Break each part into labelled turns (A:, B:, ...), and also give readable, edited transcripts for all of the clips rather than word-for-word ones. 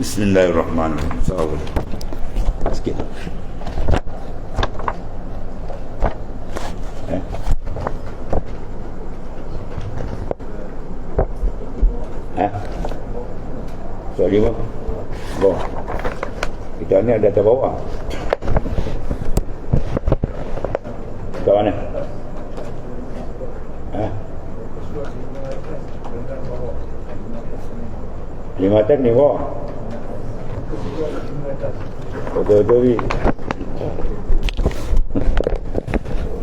A: Bismillahirrahmanirrahim. Sabar sikit. Soal 5. Bawah. Kita ni ada atas bawah. Kat mana? Lima atas ni bawah. Betul-betul ni.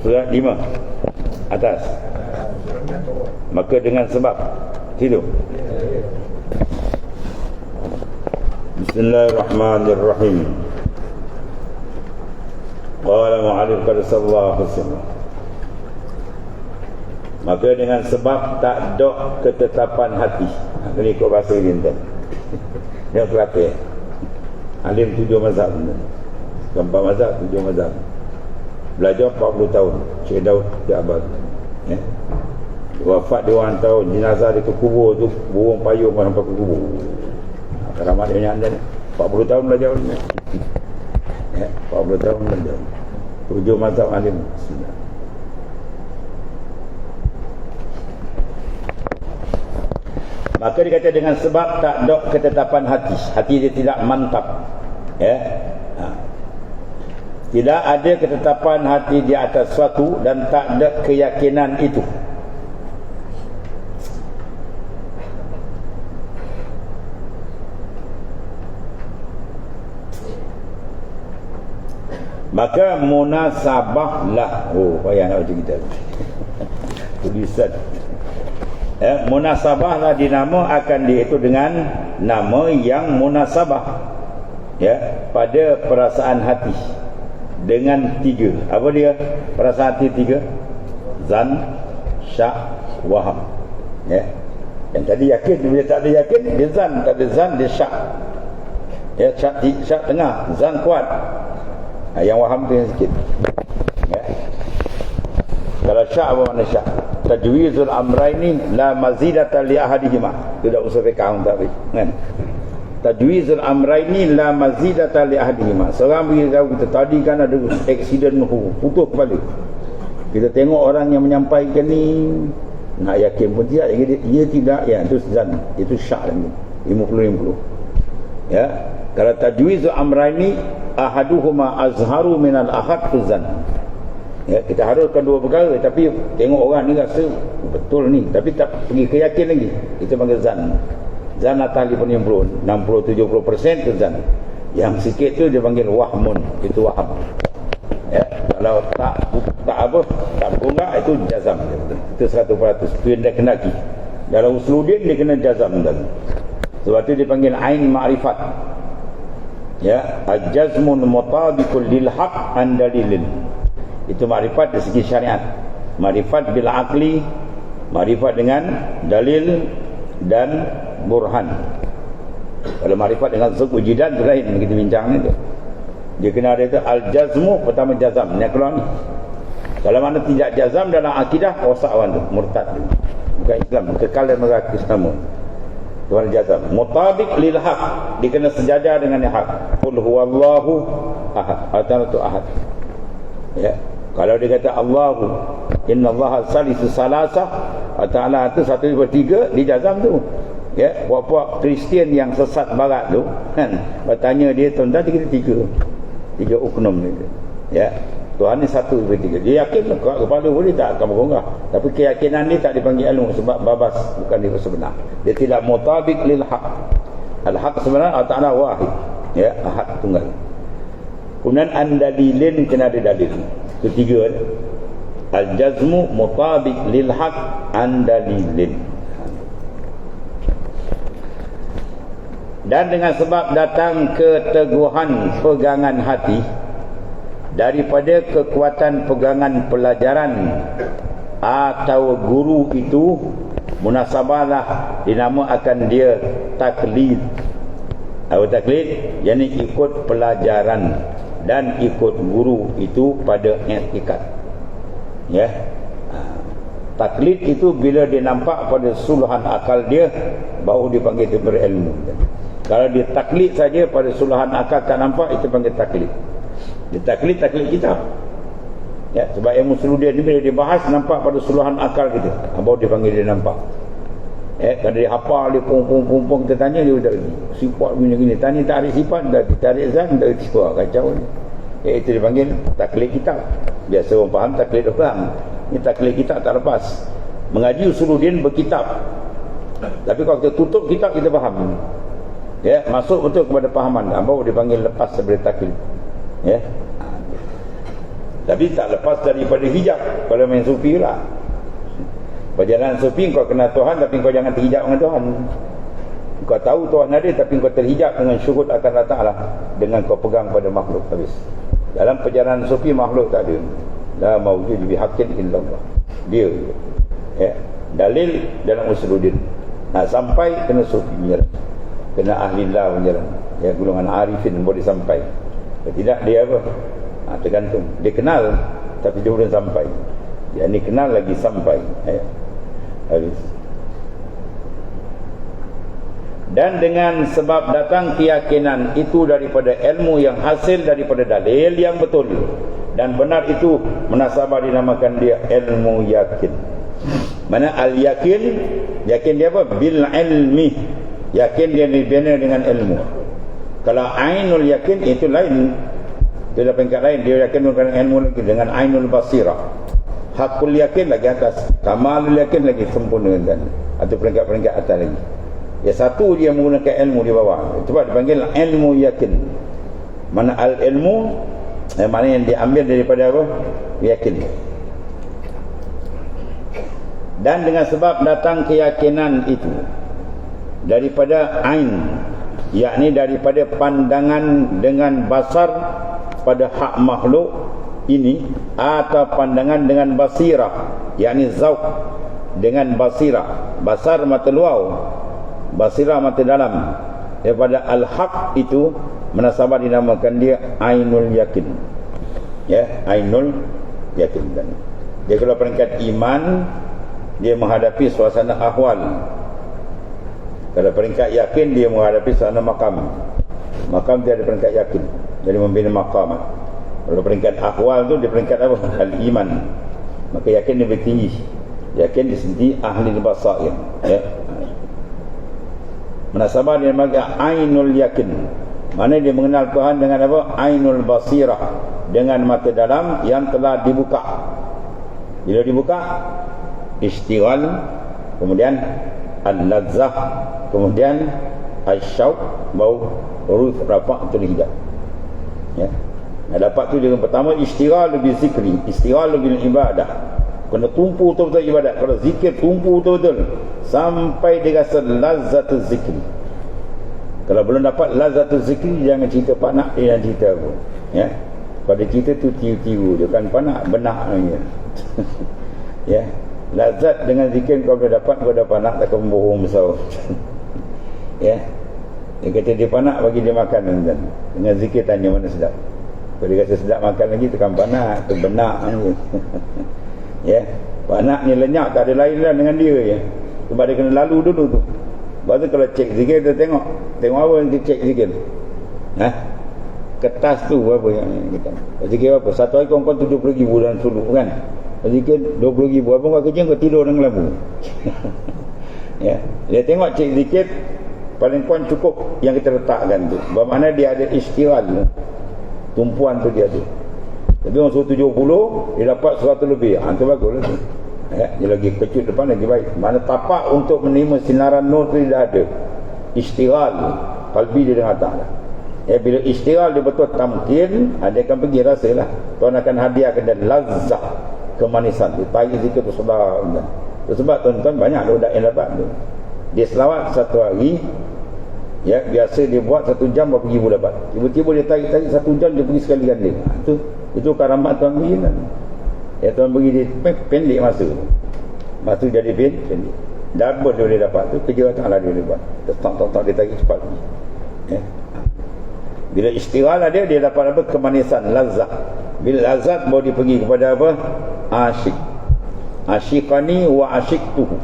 A: Surat 5 atas. Maka dengan sebab situ. Bismillahirrahmanirrahim. Qala mu'alif qad sallallahu alaihi wasallam. Maka dengan sebab tak dok ketetapan hati. Ini ikut bahasa ini tuan. Yang terakhir. Alim 7 mazhab. 4 mazhab, 7 mazhab. Belajar 40 tahun. Syekh Daud Ja'bar. Wafat dia orang tahun. Jenazah dia ke kubur tu, burung payung sampai ke kubur. Keramat dia banyak anda ni. 40 tahun belajar ni. 40 tahun belajar. 7 mazhab alim. Maka dikata dengan sebab tak dok ketetapan hati. Hati dia tidak mantap. Tidak ada ketetapan hati di atas suatu dan tak ada keyakinan itu. Maka munasabah lah. Oh, payah nak baca kita. Tulisan. Munasabah lah dinama akan diitu dengan nama yang munasabah. Pada perasaan hati. Dengan 3. Apa dia? Perasaan hati 3. Zan, syak, waham. Yang tadi yakin, bila tak ada yakin, dia zan. Tak ada zan, dia syak. Syak tengah. Zan kuat. Yang waham tu yang sikit. Kalau syak, apa makna syak? Tajwizul amraini la mazidata li ahadihima. Itu dah usul fiqh tapi kan. Tajwizul amraini la mazidata li ahadihima. Seorang beritahu kita tadi kan ada aksiden putus kepala. Kita tengok orang yang menyampaikan ni nak yakin pun tidak, ia tidak, itu zan, itu syak lagi. 50-50. Kalau tajwizul amraini ahaduhuma azharu minal ahad tu zan. Kita haruskan 2 perkara, tapi tengok orang ni rasa betul ni, tapi tak pergi ke yakin lagi, itu panggil zan. Zan atas 50, 60-70% tu zan. Yang sikit tu dia panggil wahmun, itu waham. Kalau tak berunggah, itu jazam. Itu 100%, itu yang dia kenaki. Dalam usuluddin dia kena jazam dan. Sebab tu dia panggil ain ma'rifat. Al-jazmun mutabiqul lil haq an dalilin. Itu makrifat dari segi syariat. Makrifat bil aqli, makrifat dengan dalil dan burhan. Kalau makrifat dengan zuk wujudan tu lain, kita bincang ni tu. Dia kena ada tu al-jazmu, pertama jazam. Ni keluar ni. Kalau mana tidak jazam dalam akidah, rosak orang tu, murtad. Bukan Islam, kekal dalam neraka sama. Tuhan jazam. Mutabiq lil haq, dia kena sejajar dengan yang hak. Qul huwallahu ahad. Allah tu ahad. Kalau dia kata Allahu innallaha salisu salasa, Ta'ala tu 1/3, dia jazam tu. Puak-puak Kristian yang sesat barat tu kan, bertanya dia tuan-tuan, kita 3 uknum ni. Tuhan ni 1/3. Dia yakin kat kepala boleh tak akan berunggah, tapi keyakinan ni tak dipanggil ilmu sebab babas, bukan dia sebenar. Dia tidak mutabiq lil haq. Al haq sebenarnya Allah Ta'ala wahid, ahad tunggal. Kemudian andalilin, kena ada dalil. Ketiga, al-jazmu mutabiq lil haq andalilin. Dan dengan sebab datang keteguhan pegangan hati daripada kekuatan pegangan pelajaran atau guru itu, munasabahlah dinamakan dia taklid. Atau taklid, yakni ikut pelajaran dan ikut guru itu pada i'tikad. Taklid itu bila dia nampak pada suluhan akal dia, baru dipanggil dia berilmu. Kalau dia taklid saja pada suluhan akal tak nampak, itu panggil taklid. Dia taklid kitab. Ya, sebab ilmu suludin ni bila dibahas nampak pada suluhan akal kita, baru dipanggil dia nampak. Kalau dia hafal, dia pung kita tanya dia tak lagi. Sifat gini-gini, tanya tarik sifat, dah tarik zat, dah tiba kacau ni. Itu dipanggil taklid kitab. Biasa orang faham taklid orang. Ini taklid kitab tak lepas. Mengaji usuluddin berkitab. Tapi kalau kita tutup kitab, kita faham. Ya, masuk betul kepada pahaman, baru dipanggil lepas daripada taklid. Ya. Tapi tak lepas daripada hijab. Kalau main sufi lah, perjalanan sufi, kau kenal Tuhan tapi kau jangan terhijab dengan Tuhan. Kau tahu Tuhan ada tapi kau terhijab dengan syuhud akan Allah Ta'ala, dengan kau pegang pada makhluk. Habis. Dalam perjalanan sufi, makhluk tak ada. La mawjud bihaqqin illallah. Dia. Ya. Dalil dalam usuluddin. Nak sampai kena sufi menyerang, kena ahli Allah menyerang. Ya, golongan arifin boleh sampai. Kalau tidak, dia apa? Tergantung. Dia kenal tapi dia belum sampai. Yang ni kenal lagi sampai. Habis. Dan dengan sebab datang keyakinan itu daripada ilmu yang hasil daripada dalil yang betul dan benar, itu munasabah dinamakan dia ilmu yakin. Mana al-yakin? Yakin dia apa? Bil ilmi. Yakin dia dibina dengan ilmu. Kalau ainul yakin itu lain. Dia dah peringkat lain. Dia yakin dengan ilmu lagi, dengan ainul basirah. Hakul yakin lagi atas, kamalul yakin lagi sempurna kan. Atau peringkat-peringkat atas lagi. Ya, satu dia menggunakan ilmu di bawah. Sebab dipanggil ilmu yakin. Mana al-ilmu, mana yang diambil daripada apa? Yakin. Dan dengan sebab datang keyakinan itu daripada ain, yakni daripada pandangan dengan basar pada hak makhluk ini, atau pandangan dengan basirah, yakni zauq dengan basirah. Basar mata luar, basirah mata dalam. Daripada al-haq itu munasabah dinamakan dia ainul yakin. Ya, ainul yakin. Dia kalau peringkat iman, dia menghadapi suasana ahwal. Kalau peringkat yakin, dia menghadapi suasana makam. Makam dia ada peringkat yakin, jadi membina maqamat. Kalau peringkat ahwal tu, dia peringkat apa? Al-iman. Maka yakin dia lebih tinggi. Yakin di sini ahli basair. Ya. Munasabah dia namanya ainul yakin. Mana dia mengenal Tuhan dengan apa? Ainul basirah, dengan mata dalam yang telah dibuka. Bila dibuka, istighal, kemudian al-ladzah, kemudian al-syauq, bau huruf rafa'atul hijab. Ya. Nah, dapat tu dengan pertama istighal bil zikri, istighal bil ibadah. Kena tumpu betul-betul ibadat. Kalau zikir tumpu betul-betul sampai dia rasa lazzatul zikri. Kalau belum dapat lazzatul zikri, jangan cerita panak, dia jangan cerita apa. Ya. Pada cerita tu tiu-tiu, dia kan panak benak ya. Ya. Lazat dengan zikir kau dah dapat, kau dah panak, takkan membohong besar. Ya. Dia kata dia panak, bagi dia makan kan. Dengan zikir tanya mana sedap. Kalau dia kata sedap makan lagi, tekan panak, tu benak. Ya. Panak ni lenyap, tak ada lain lah dengan dia ya. Sebab dia kena lalu dulu tu. Lepas tu kalau cek zikir, dia tengok apa yang dia cek zikir. Kertas tu apa yang kita. Zikir apa? Satu hari kau 70,000 dalam suluk kan. Zikir 20,000. Apa kau kerja, kau tidur dengan lampu. Ya. Dia tengok cek zikir paling pun cukup yang kita letakkan tu. Bermakna dia ada istighal. Tumpuan tu dia ada. Tapi orang suruh 70, dia dapat 100 lebih. Itu bagus lah tu. Ya, dia lagi kecut depan lagi baik. Mana tapak untuk menerima sinaran nur tu dia dah ada. Istighal qalbi dia dengan Allah. Ya, bila istighal dia betul tamkin, dia akan pergi rasalah. Tuhan akan hadiahkan dan lazzah, kemanisan tu. Pagi zikir tu sedar. Sebab tuan-tuan banyak budak yang dapat tu. Dia selawat satu hari, ya, biasa dia buat 1 jam berapa ribu dapat. Tiba-tiba dia tarik 1 jam, dia pergi sekali ganda. Itu karamat Tuhan beri kan. Ya, Tuhan beri dia pendek masa. Masa jadi pendek. Double dia boleh dapat. Tu kerja Allah dia boleh buat. Tak dia tarik cepat. Ya. Bila istirahat dia dapat apa? Kemanisan, lazat. Bila lazat baru dia pergi kepada apa? Asyik. Asyiqani wa asyiktuhu.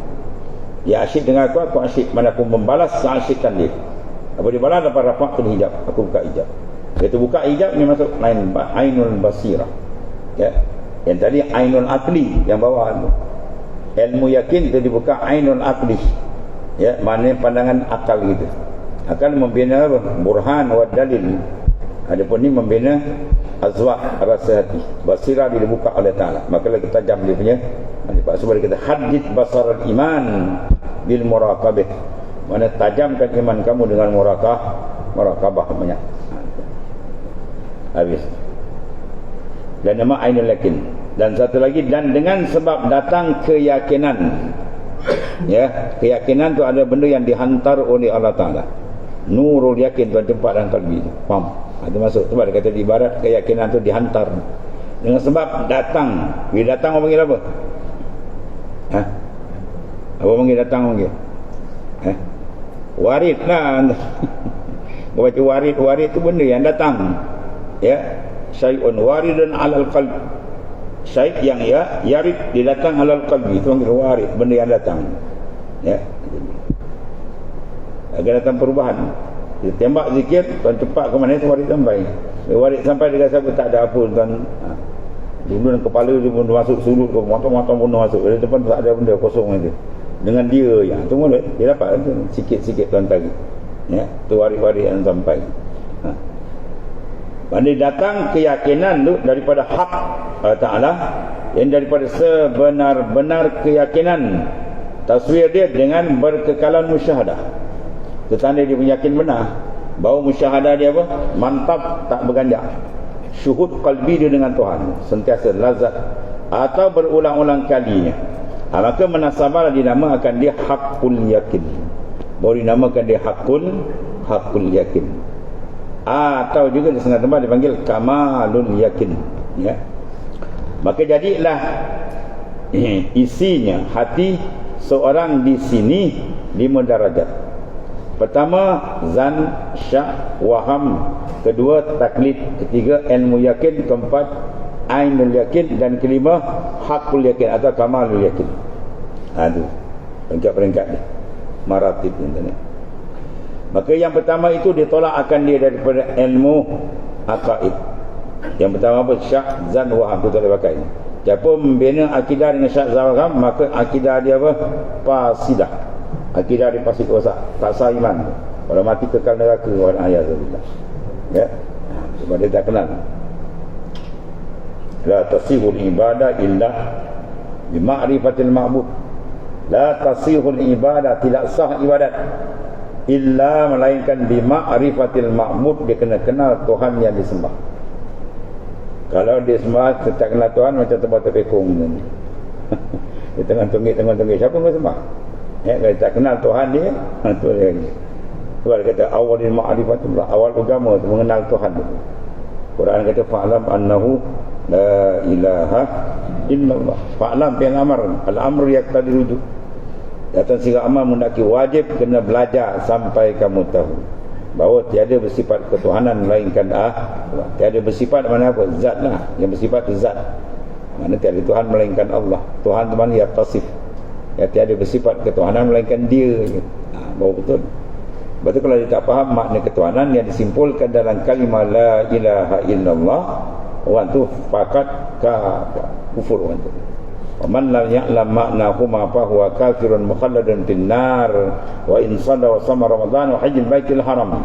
A: Dia asyik dengan aku asyik. Mana aku membalas seasyikkan dia. Apa dia balas? Dapat rafa'tul hijab. Aku buka hijab. Dia buka hijab ni masuk ainul basirah. Ya. Yang tadi ainul aqli yang bawah tu. Ilmu yakin itu dibuka ainul aqli. Ya, maknanya pandangan akal gitu. Akan membina apa? Burhan wa dalil. Adapun ni membina azwaq, rasa hati. Basirah dibuka oleh Ta'ala. Maka lagi tajam dia punya. Sebab sebab kita hadid basar iman bil muraqabah. Mana tajamkan iman kamu dengan muraqabah banyak. Habis. Dan nama ainul yakin. Dan satu lagi, dan dengan sebab datang keyakinan. Ya, keyakinan tu ada benda yang dihantar oleh Allah Ta'ala. Nurul yakin tuan tempat dalam kalbi. Faham? Itu masuk sebab dia kata di barat keyakinan tu dihantar dengan sebab datang. Bila datang orang panggil apa? Apa panggil datang panggil? Warid lah. Kau baca warid tu benda yang datang. Ya, syai'un waridun 'alal qalb. Syai' yang yarid didatang 'alal qalbi, itu panggil warid, benda yang datang. Ya. Agar datang perubahan. Dia tembak zikir, tuan cepat ke mana tu warid sampai. Warid sampai dia kata tak ada apa tuan. Dulu dalam kepala dia pun masuk sulut ke mata-mata pun masuk. Dia depan tak ada benda kosong itu. Dengan dia yang tu boleh dia dapat tu sikit-sikit tuan tarik. Ya, tu warid-warid yang sampai. Bila datang keyakinan tu daripada hak Allah Ta'ala, yang daripada sebenar-benar keyakinan. Taswir dia dengan berkekalan musyahadah. Tanda dia yakin benar bahawa musyahadah dia apa? Mantap, tak berganjak. Syuhud qalbi dia dengan Tuhan sentiasa lazat atau berulang-ulang kalinya. Maka menasabah dinamakan dia haqqul yakin. Baru dinamakan dia haqqul yakin. Atau juga di setengah tempat dipanggil kamalul yakin. Ya. Maka jadilah isinya hati seorang di sini 5 darajat. Pertama, zan, syak, waham. Kedua, taklid. Ketiga, ilmu yakin. Keempat, ainul yakin. Dan kelima, hakul yakin atau kamalul yakin. Itu peringkat-peringkat dia, maratib ni. Maka yang pertama itu ditolak akan dia daripada ilmu aqaid. Yang pertama apa? Syak, zan, waham. Itu tak boleh pakai. Siapa membina akidah dengan syak, zan, waham, maka akidah dia apa? Fasidah. Akidah dia pasti rosak, tak sah iman. Kalau mati kekal neraka, orang ayat Rasulullah. Ya. Sebab dia tak kenal. La tasihul ibadah illa bima'rifatil ma'bud. La tasihul ibadah, tidak sah ibadat illa melainkan bima'rifatil ma'bud. Dia kena kenal Tuhan yang disembah. Kalau dia sembah tak kenal Tuhan, macam tempat terpekung ni. Dia tengah tunggik. Siapa kau sembah? Ya, kalau tak kenal Tuhan dia, tu dia. Sebab dia kata awalil ma'rifatullah, awal agama tu mengenal Tuhan tu. Quran kata fa'lam annahu la ilaha illallah. Fa'lam bil amr, al-amr yaqtadi rujuk. Datang sirat amal mendaki wajib kena belajar sampai kamu tahu bahawa tiada bersifat ketuhanan melainkan Allah. Tiada bersifat mana apa? Zat lah. Yang bersifat zat. Mana tiada Tuhan melainkan Allah. Tuhan tu mana? Ya tasif. Ya, tiada bersifat ketuhanan melainkan dia je. Baru betul. Sebab tu kalau dia tak faham makna ketuhanan yang disimpulkan dalam kalimah la ilaha illallah, orang tu fakat kufur orang tu. Wa man lam ya'lam ma'nahu ma fa huwa kafirun mukhalladun fin nar wa in shalla wa sama ramadan wa hajjil baitil haram.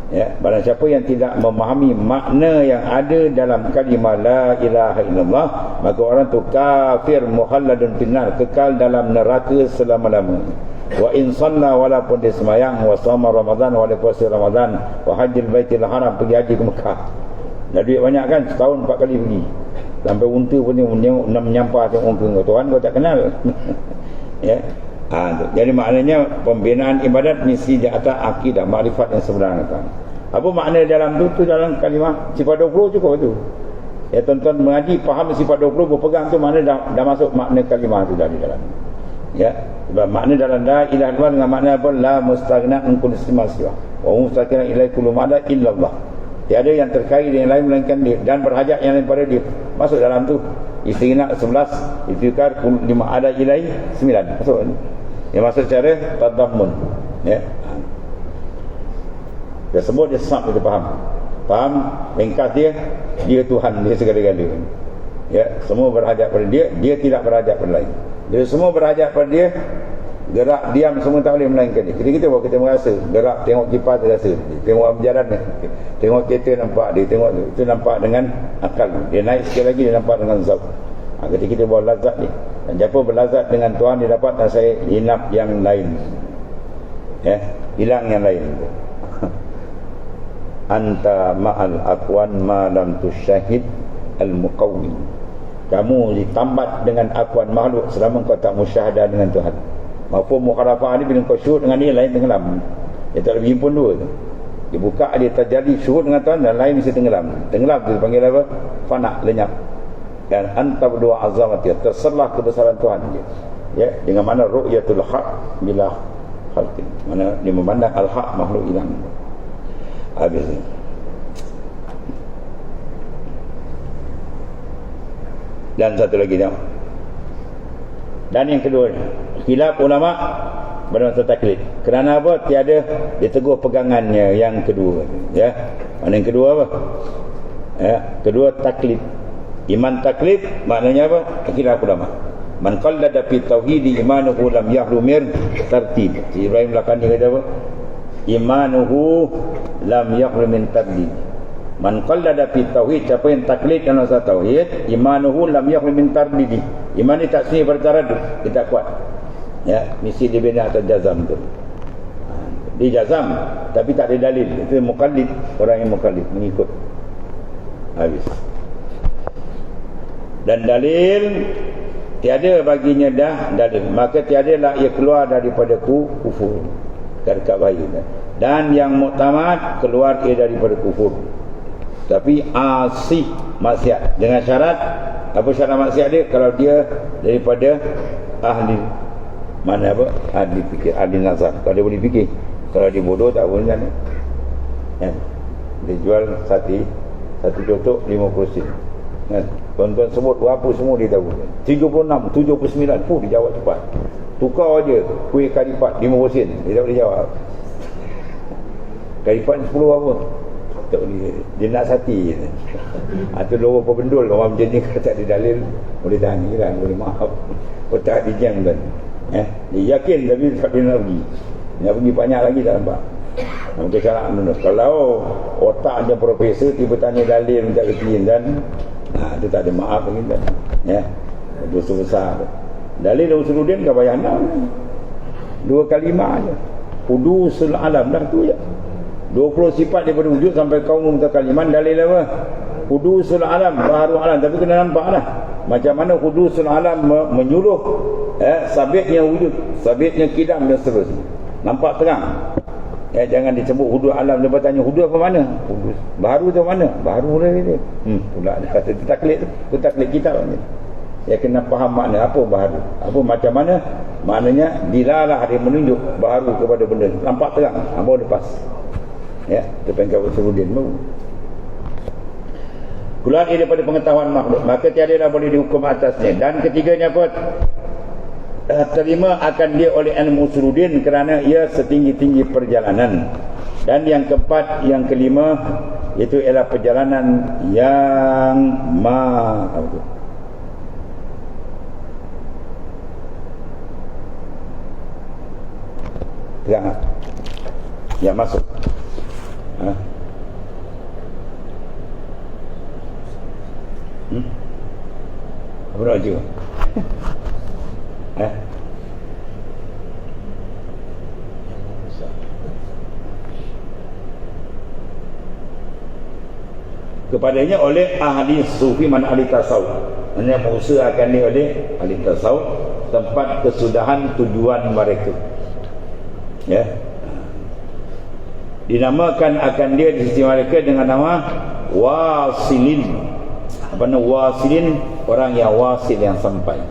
A: Ya, barang siapa yang tidak memahami makna yang ada dalam kalimah la ilaha illallah, maka orang tu kafir mukhalladun finnar, kekal dalam neraka selama-lamanya. Wa in shalla, walaupun dia sembahyang, wa shama ramadan, walaupun puasa ramadan, wa hajjil baitil haram, pergi haji ke Mekah. Dah duit banyak kan, setahun 4 kali pergi. Sampai unta pun dia menyampah tengok ke Tuhan kau tak kenal. Ya. Jadi maknanya pembinaan ibadat mesti di atas akidah, makrifat yang sebenarnya. Apa makna dalam tu dalam kalimah sifat 20 cukup tu. Ya, tuan-tuan mengaji faham sifat 20 berpegang tu makna dah masuk makna kalimah tu dah di dalam. Ya, sebab makna dalam la ilaha illallah dengan makna apa? La mustaghna an kulli siwa wa mustaqina ilai kullu ma'ada illallah. Tiada yang terkait dengan lain melainkan dia dan berhajat yang lain pada dia. Masuk dalam tu. Istighna 11, iftikar 5, ada ilai 9. Masuk ni. Yang maksud cara tadammun. Ya. Dia sebut dia sab kita faham. Faham ringkas dia Tuhan dia segala-galanya. Ya, semua berhajat pada dia, dia tidak berhajat pada lain. Dia semua berhajat pada dia. Gerak diam semua tak boleh melainkan dia. Kita baru kita merasa, gerak tengok kipas terasa, tengok berjalan dia, tengok kereta nampak dia, tengok itu nampak dengan akal. Dia naik sikit lagi dia nampak dengan zauq. Ketika kita bawa lazat ni, dan siapa berlazat dengan Tuhan dia dapat saya inap yang lain. Ya, hilang yang lain. Anta ma'al aqwan ma lam tusyahid al-muqawwim. Kamu ditambat dengan akuan makhluk selama kau tak musyahadah dengan Tuhan. Maupun mukhalafah ni bila kau syuhud dengan dia lain tenggelam. Dia tak boleh himpun dua tu. Dia buka dia terjadi syuhud dengan Tuhan dan lain mesti tenggelam. Tenggelam tu dipanggil apa? Fana, lenyap. Dan anta berdua azamatiyah, terserlah kebesaran Tuhan dia. Ya, dengan mana ru'yatul haq bila khalqin. Mana dia memandang al-haq makhluk hilang. Habis ni. Dan satu lagi tengok. Dan yang kedua, khilaf ulama bermasa taklid. Kerana apa? Tiada ditegur pegangannya yang kedua. Ya. Mana yang kedua apa? Ya, kedua taklid. Iman taklid maknanya apa? Khilaf ulama. Man qallada fi tauhid imanuhu lam yahlu mir tartib. Si Ibrahim Lakani kata apa? Imanuhu lam yahlu min tartib. Man qallada fi tauhid, siapa yang taklid dalam masalah tauhid, imanuhu lam yahlu min tardidi. Iman ni tak sini bertaradud, kita kuat. Ya, mesti dibina atas jazam tu. Dia jazam tapi tak ada dalil. Itu muqallid, orang yang muqallid mengikut. Habis. Dan dalil tiada baginya dah dalil, maka tiadalah ia keluar daripada kufur. Dekat bahaya. Dan yang muktamad keluar ia daripada kufur. Tapi asih maksiat dengan syarat apa syarat maksiat dia? Kalau dia daripada ahli mana apa? Ahli fikir, ahli nazar. Kalau dia boleh fikir. Kalau dia bodoh tak boleh kan. Ya. Dia jual satu cotok 50 sen. Kan? Tuan-tuan sebut berapa semua dia tahu. 36, 79. Dia jawab cepat. Tukar aja kuih karipat 50 sen. Dia tak boleh jawab. Karipat 10 apa? Tak boleh. Dia nak sati. Itu lorong pembendul. Orang macam ni kalau tak ada dalil boleh tahan kan, boleh maaf. Otak dia jam kan. Dia yakin tapi tak boleh nak pergi. Nak pergi banyak lagi tak nampak. Mungkin salah menurut. Kalau otak dia profesor tiba tanya dalil minta ketiin dan itu tak ada maaf lagi kan. Ya. Dosa besar. Dalil Usuluddin tak payah nak. 2 kalimah aja. Hudusul alam dah tu je. 20 sifat daripada wujud sampai kaum mutakaliman. Dalil apa? Hudusul alam, baharu alam. Tapi kena nampak lah macam mana hudusul alam menyuruh sabitnya wujud, sabitnya kidam dan seterusnya. Nampak terang. Jangan disebut hudud alam. Dia bertanya hudud apa mana? Hudud baharu tu mana? Baharu dia. Pula dia kata itu taklid tu. Itu taklid kitab ni. Dia kena faham makna apa baharu. Apa macam mana? Maknanya dilalah dia menunjuk baharu kepada benda. Nampak terang. Baru lepas. Ya, itu pengkau Usuluddin baru. Keluar ia daripada pengetahuan makhluk, maka tiada boleh dihukum atasnya. Dan ketiganya apa? Terima akan dia oleh ilmu Usuluddin kerana ia setinggi-tinggi perjalanan. Dan yang keempat, yang kelima, itu ialah perjalanan yang terang. Yang masuk. Apa nak juga? Kepadanya oleh ahli sufi, mana ahli tasawuf. Hanya mengusahakan dia oleh ahli tasawuf tempat kesudahan tujuan mereka. Ya. Dinamakan akan dia di sisi mereka dengan nama wasilin. Apa nama wasilin? Orang yang wasil, yang sampai.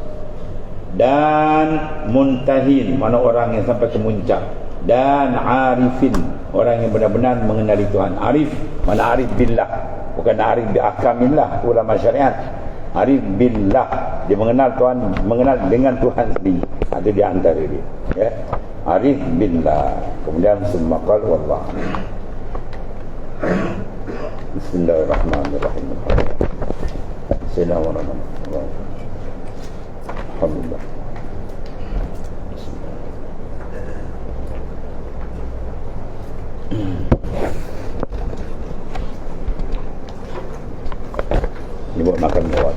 A: Dan muntahin, mana orang yang sampai ke muncak. Dan arifin, orang yang benar-benar mengenali Tuhan. Arif, mana arif billah, bukan arif bi ahkamillah, ulama syariat. Arif billah, dia mengenal Tuhan, mengenal dengan Tuhan sendiri. Itu di antara dia, ya. Arif billah. Kemudian summa qala wallah. Bismillahirrahmanirrahim. Bismillahirrahmanirrahim. Alhamdulillah. Ini buat makan buat.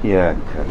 A: Ya, kan.